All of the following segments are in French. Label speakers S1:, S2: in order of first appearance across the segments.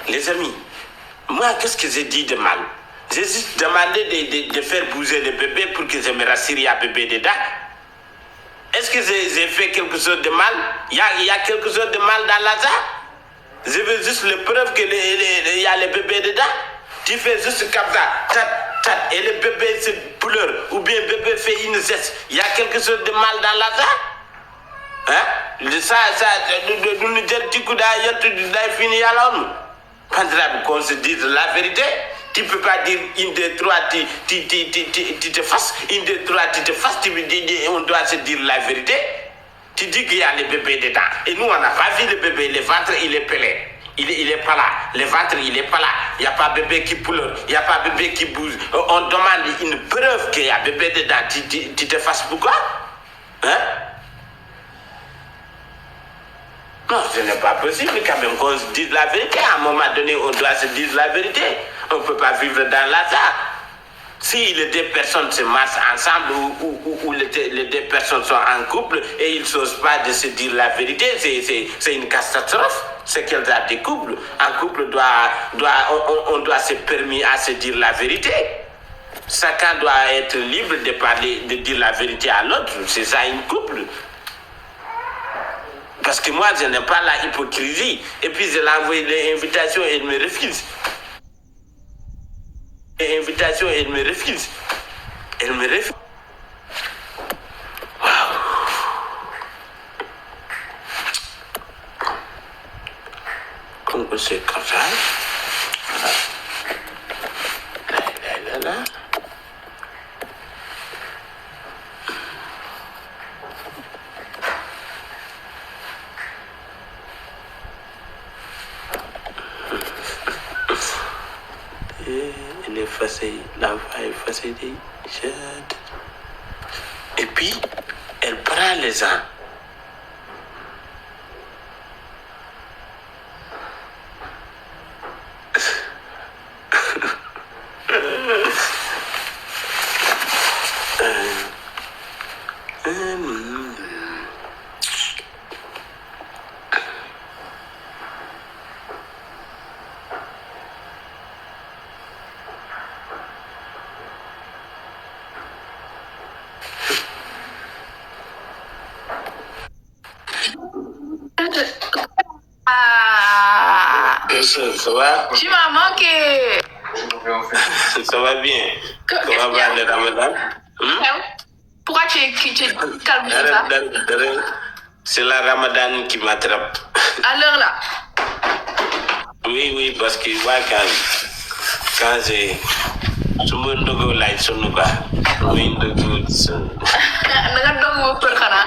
S1: Les amis, moi, qu'est-ce que j'ai dit de mal? J'ai juste demandé de faire bouger le bébé pour que je me rassure, il y a bébé dedans. Est-ce que j'ai fait quelque chose de mal? Il y a quelque chose de mal dans l'Azar? Je veux juste le preuve qu'il y a le bébé dedans. Tu fais juste comme ça, et le bébé se pleure, ou bien le bébé fait une geste. Il y a quelque chose de mal dans l'Azar? Hein? Nous nous disons du coup fini à l'homme. Qu'on se dise la vérité. Tu ne peux pas dire une, deux, trois, tu te fasses. Une, deux, trois, tu te fasses. Tu me dis, on doit se dire la vérité. Tu dis qu'il y a le bébé dedans. Et nous, on n'a pas vu le bébé. Le ventre, il est pelé. Il n'est pas là. Le ventre, il n'est pas là. Il n'y a pas bébé qui pleure. Il n'y a pas bébé qui bouge. On demande une preuve qu'il y a bébé dedans. Tu te fasses pourquoi? Hein? Non, ce n'est pas possible quand même qu'on se dise la vérité. À un moment donné, on doit se dire la vérité. On ne peut pas vivre dans l'hasard. Si les deux personnes se marchent ensemble ou les deux personnes sont en couple et ils ne s'osent pas de se dire la vérité, c'est une catastrophe. C'est qu'elles ont des couples. Un couple on doit se permettre à se dire la vérité. Chacun doit être libre de parler, de dire la vérité à l'autre. C'est ça un couple. Parce que moi, je n'aime pas la hypocrisie. Et puis, je l'ai envoyé les invitations et il me refuse. Les invitations et il me refuse. Elle me refuse. Waouh. Comme c'est comme ça. Voilà. Là. Il est effacé, la voix est effacée. Et puis, elle prend les gens. Ça va?
S2: Tu m'as manqué.
S1: Ça va bien. Comment va le Ramadan?
S2: Pourquoi tu es calme comme ça?
S1: C'est la Ramadan qui m'attrape.
S2: À l'heure là?
S1: Oui, parce que moi, quand j'ai... su ma ndogoo laaj sonn quoi. muy ndogoo sonn.
S2: Da nga dogu ba xanaa.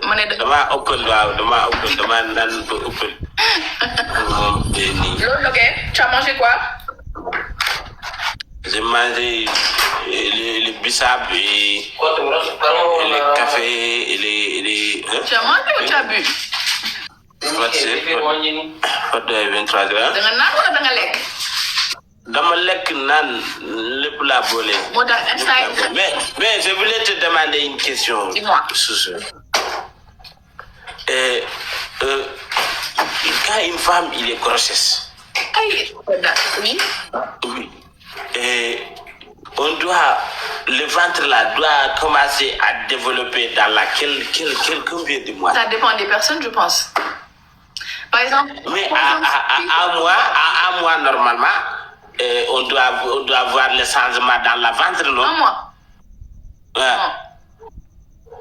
S2: Ma ne
S1: damaa ëppal waaw damaa naan ba ëppal. moom tey nii.
S2: Loolu ok. Tu as mangé quoi?
S1: J'ai mangé le bissap et le café et les
S2: Tu as mangé ou tu as bu?
S1: Photo 23 grammes.
S2: Da nga naan wala da nga lekk?
S1: Dama lekk naan lépp laa boole.
S2: Moo tax instant
S1: mais je voulais te demander une question.
S2: Dis-moi.
S1: Quand une femme il est grossesse.
S2: Aïe, oui.
S1: Oui. Et le ventre là doit commencer à développer dans combien de mois?
S2: Ça dépend des personnes, je pense. Par exemple.
S1: Mais à un mois normalement. On doit voir le changement dans la ventre, non?
S2: Un mois.
S1: Ouais.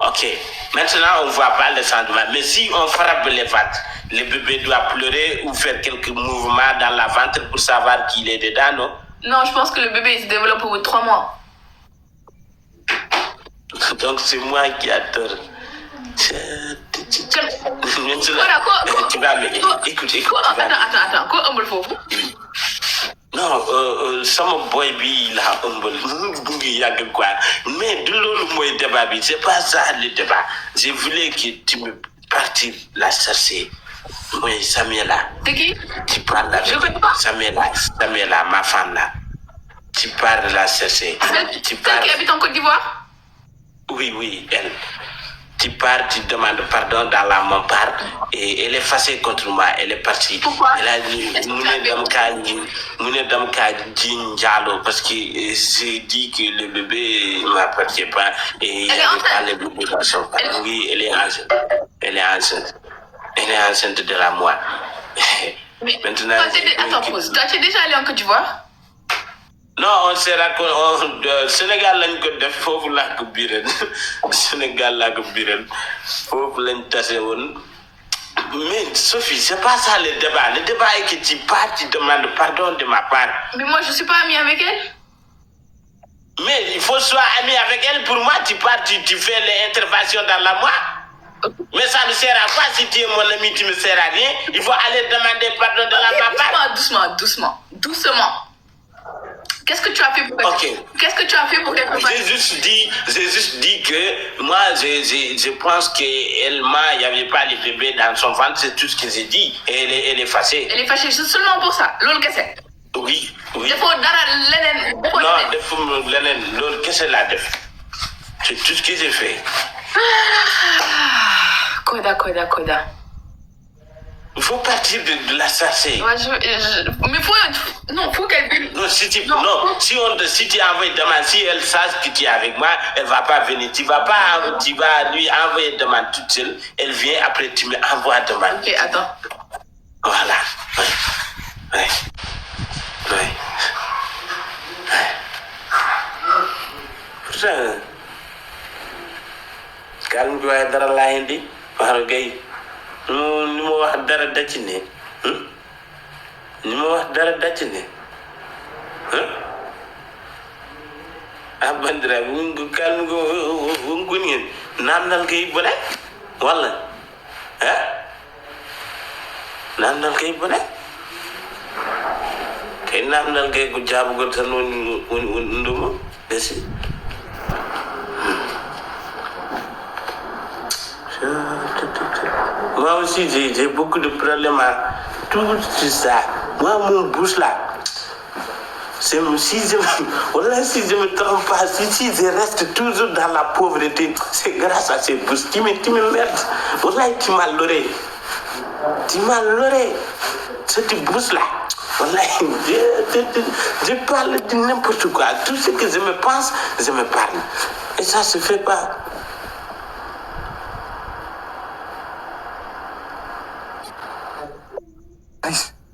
S1: Ok. Maintenant, on ne voit pas le changement. Mais si on frappe le ventre, le bébé doit pleurer ou faire quelques mouvements dans la ventre pour savoir qu'il est dedans, non?
S2: Non, je pense que le bébé il se développe au bout de 3 mois.
S1: Donc, c'est moi qui a tort. Écoute.
S2: Attends. Quoi, on me le faut?
S1: Non, sama boy bi la ëmbal mu ngi yàgg quoi mais du loolu mooy débat bi c'est pas ça le débat. Je voulais que tu me parties la chercher mooy Samuela.
S2: C'est qui?
S1: Tu parles avec Samuela ma femme là. Tu pars de la chercher.
S2: Celle qui habite en Côte d'Ivoire?
S1: Oui, elle. tu pars, tu demandes pardon dans la même part et elle est fâchée contre moi, elle est partie.
S2: Pourquoi?
S1: Elle a dit, parce que j'ai dit que le bébé ne m'appartient pas et il n'y avait pas le bébé dans son corps. Oui, elle est enceinte. Elle est enceinte. Elle est enceinte de la moi. Maintenant,
S2: attends, pause. Toi, tu es déjà allé en Côte d'Ivoire?
S1: Non, on s'est raconté. Sénégal, lañ ko def foofu laa ko biiral. Sénégal laa ko biiral. Foofu lañ tase woon. Mais Sophie, c'est pas ça le débat. Le débat est que tu pars, tu demandes pardon de ma part.
S2: Mais moi, je suis pas amie avec elle.
S1: Mais il faut que tu sois ami avec elle. Pour moi, tu pars, tu fais les interventions dans la moi. Mais ça ne sert à quoi si tu es mon ami, tu ne me sers à rien. Il faut aller demander pardon de ma part.
S2: Doucement. Qu'est-ce que tu as fait pour Qu'est-ce que tu as fait pour qu'elle te
S1: J'ai juste dit que moi, je pense qu'elle il n'y avait pas le bébé dans son ventre, c'est tout ce que j'ai dit. Et elle est fâchée.
S2: Elle est fâchée seulement pour ça. Lol, qu'est-ce que c'est?
S1: Oui.
S2: Defoo dara leneen.
S1: Non, defuma leneen. Lol, qu'est-ce qu'elle a fait? C'est tout ce que j'ai fait.
S2: Koda.
S1: Il faut partir de la chercher.
S2: Ouais, mais faut qu'elle...
S1: Non, si tu envoies demain, si elle sache que tu es avec moi, elle ne va pas venir. Tu vas lui envoyer demain toute seule. Elle vient, après tu me envoies demain.
S2: Ok, attends.
S1: Voilà. Ouais. Putain. Calme-toi, dara la indi. Faro gay. Ni ma wax dara dacc ne. Ni ma wax dara dacc ne. Bandira ngu calme go ngu ngeen nanal kay bone wala nanal kay bone kay nanal kay ko jabu go tan nduma desi. Moi aussi, j'ai beaucoup de problèmes à tout ça. Moi, mon bouche là, si je me trompe pas, si je reste toujours dans la pauvreté, c'est grâce à ces bouches qui me merdent. Voilà, tu m'as leurré. Cette bouche là. Voilà, je parle de n'importe quoi. Tout ce que je me pense, je me parle. Et ça se fait pas.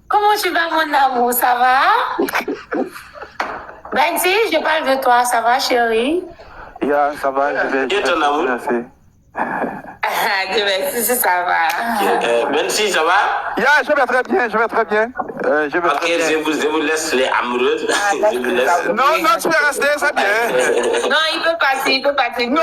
S3: Comment tu vas, mon amour? Ça va? Benzi, je parle de toi. Ça va, chérie?
S4: Yeah, ça va, je vais.
S1: Qui est ton amour?
S3: Dieu merci, ça va.
S1: Benzi, ça va?
S4: Yeah, je vais très bien.
S1: Ok, je vous laisse les amoureuses. Je vous laisse.
S4: Non, tu peux rester, c'est bien.
S3: Non, il peut partir.
S4: Non.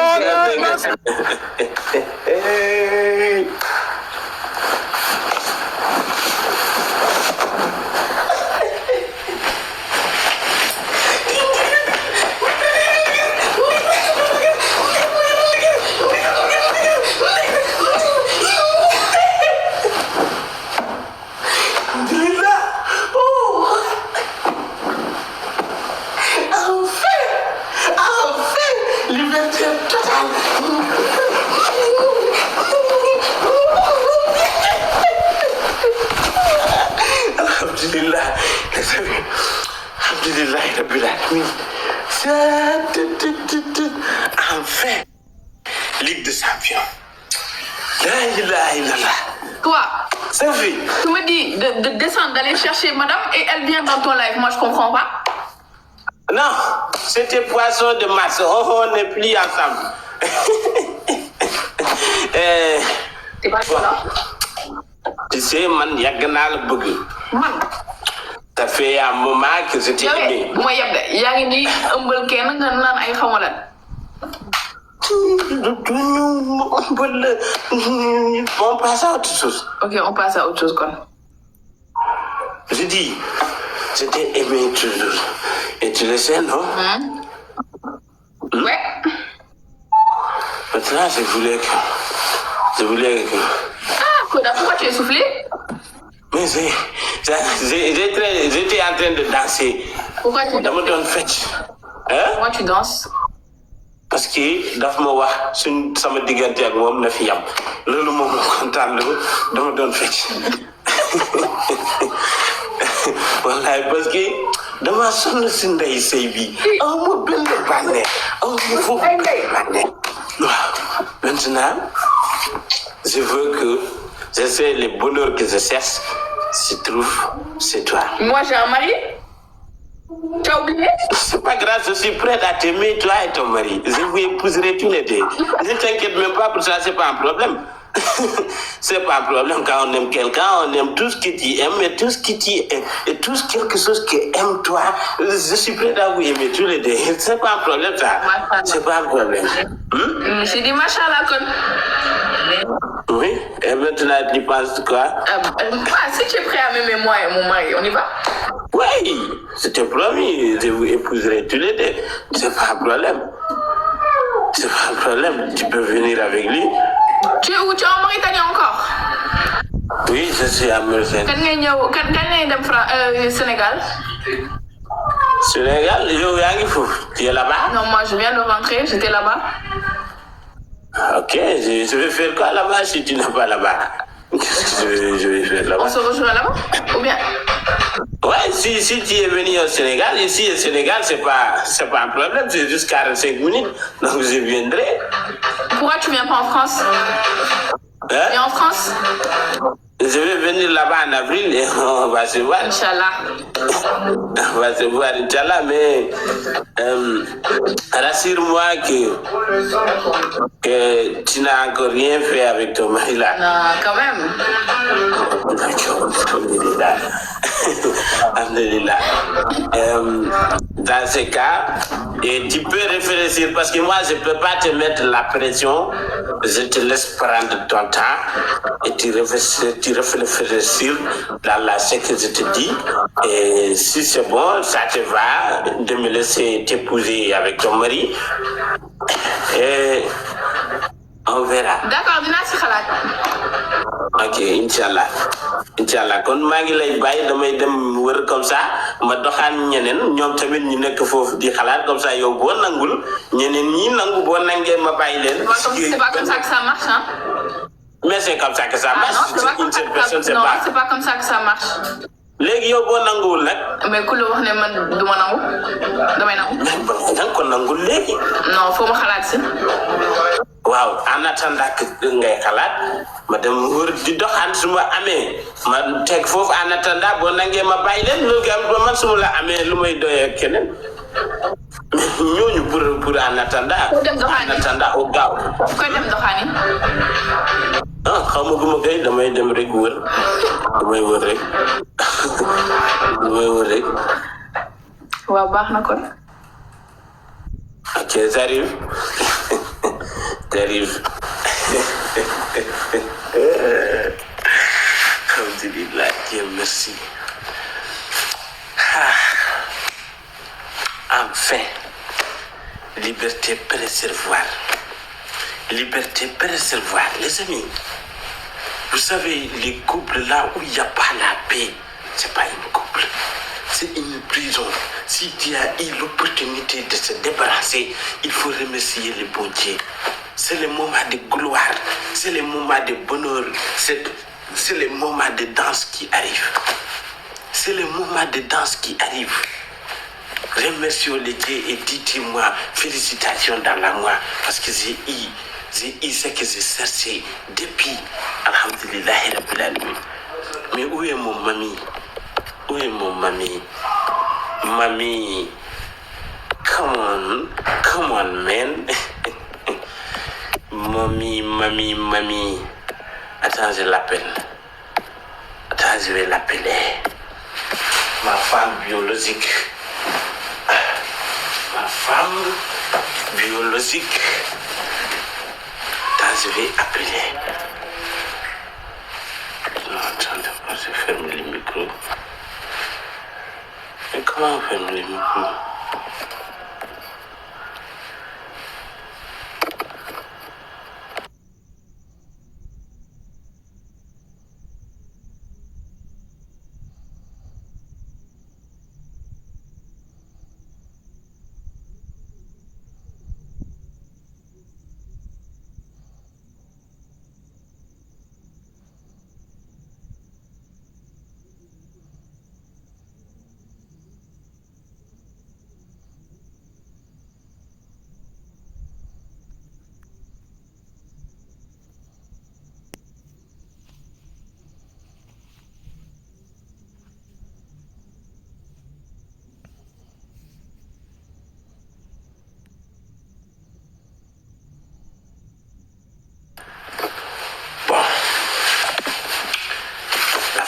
S1: Liberté totale. Alhamdulillah, Rabbil Alamin. Enfin, Ligue des Champions. La ilaha illallah.
S2: Toi,
S1: Sophie.
S2: tu me dis de descendre, d'aller chercher madame et elle vient dans ton live. Moi, je comprends pas.
S1: Non, c'était poisson de masse. On n'est plus ensemble.
S2: C'est pas toi là.
S1: Tu sais, man, yàgg naa la bëgg.
S2: Man.
S1: Ça fait un moment que je t'ai aimé.
S2: bu ma yeb de yaa ngi nii ëmbal kenn nga naan ay xamalan.
S1: On passe à autre chose.
S2: Ok, on passe à autre chose kon.
S1: Je dis, je t'ai aimé toujours. Et tu le sais, non?
S2: Ouais.
S1: Maintenant, je voulais que...
S2: Ah, Koda, pourquoi tu es soufflé?
S1: Mais j'étais en train de danser.
S2: Pourquoi tu
S1: Dans
S2: danses?
S1: mon fête. Hein?
S2: Pourquoi tu danses?
S1: parce que daf ma wax suñ sama diggante ak moom na fi yam loolu moom kontaan lu dama doon fecc wallaay parce que dama sonn si ndey sëy bi aw ma benn bànneex aw ma foofu bànneex waaw maintenant je veux que je sais les bonheurs que je cherche se trouve c'est toi.
S2: Moi j'ai un mari. Tu as oublié?
S1: C'est pas grave, je suis prête à t'aimer, toi et ton mari. Je vous épouserai tous les deux. Ne t'inquiète même pas pour ça, c'est pas un problème. C'est pas un problème quand on aime quelqu'un, on aime tout ce que tu aimes et tout ce que tu aimes. Et tout ce quelque chose que aime toi, je suis prête à vous aimer tous les deux. C'est pas un problème ça. C'est pas un problème.
S2: J'ai dit machallah kon.
S1: Oui, et maintenant tu penses quoi?
S2: Si tu es prêt à m'aimer moi et mon mari, on y va?
S1: Oui, c'était promis, je vous épouserai tous les deux. C'est pas un problème. C'est pas un problème, tu peux venir avec lui.
S2: Tu es où? Tu es en Mauritanie encore?
S1: Oui, je suis à Mauritanie.
S2: Quand ngay dem Sénégal?
S1: Sénégal, tu es là-bas?
S2: Non, moi je viens de rentrer, j'étais là-bas.
S1: Ok, je vais faire quoi là-bas si tu n'es pas là-bas? Qu'est-ce que je vais faire là-bas?
S2: On se rejoint là-bas? Ou bien?
S1: Ouais, si tu es venu au Sénégal, ici au Sénégal, c'est pas un problème, c'est juste 45 minutes, donc je viendrai.
S2: Pourquoi tu viens pas en France?
S1: Hein?
S2: Et en France?
S1: Je vais venir là-bas en avril et on va se voir.
S2: Inch'Allah.
S1: On va se voir, Inch'Allah, mais rassure-moi que tu n'as encore rien fait avec ton mari là.
S2: Non, quand même.
S1: Alhamdulillah. Dans ces cas, et tu peux réfléchir parce que moi je ne peux pas te mettre la pression. Je te laisse prendre ton temps et tu réfléchir dans ce que je te dis. Et si c'est bon, ça te va de me laisser t'épouser avec ton mari. Et on verra.
S2: D'accord, dina si xalaat.
S1: Ok, Inch'Allah kon maa ngi lay bàyyi damay dem wër comme ça ma doxaan ñeneen ñoom tamit ñu nekk foofu di xalaat comme ça yow boo nangul ñeneen ñi nangu boo nangee ma bàyyi leen.
S2: C'est pas comme ça que ça marche, hein?
S1: Mais c'est comme ça que ça marche.
S2: Ah non, c'est pas comme ça que ça marche. Non, c'est pas comme ça que ça marche.
S1: léegi yow boo nanguwul nag.
S2: Mais ku la wax ne man du ma nangu damay nangu.
S1: mais da nga ko nangul léegi.
S2: Non, foo ma xalaat si.
S1: waaw en attendant que ngay xalaat ma dem wër di doxaan su ma amee ma teg foofu en attendant boo nangee ma bàyyi leen loolu am ba man su ma la amee lu may doyee ak keneen ñooñu pour en attendant. En attendant au gaaw.
S2: koy dem doxaani.
S1: Ah xaw ma guma kay damay dem rek wër damay wër rek damay wër rek.
S2: waaw baax na kon.
S1: Ok, j'arrive. J'arrive. Alhamdulillah, Dieu merci. Enfin, liberté préservoir. Liberté préservoir, les amis. Vous savez, les couples là où il n'y a pas la paix, c'est pas une couple. C'est une prison. Si tu as eu l'opportunité de se débarrasser, il faut remercier le bon Dieu. C'est le moment de gloire, c'est le moment de bonheur, c'est le moment de danse qui arrive. C'est le moment de danse qui arrive. Remercions le Dieu et dites-moi félicitations dans la moi parce que j'ai eu ce que j'ai cherché depuis. Alhamdulillah Rabbil Alamin. Mais où est mon mamie? Où est mon mamie? Mamie, come on, man. Mamie. Attends, je l'appelle. Attends, je vais l'appeler. Ma femme biologique. Ma femme biologique. Attends, je vais appeler. Non, attends, je ferme le micro. Mais comment on ferme le micro?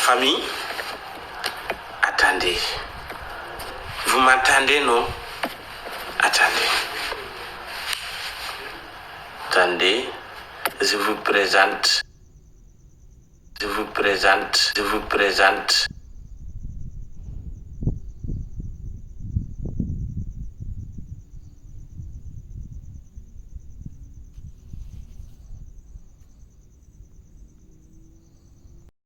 S1: famille. Attendez. Vous m'entendez, non? Attendez. Attendez. Je vous présente.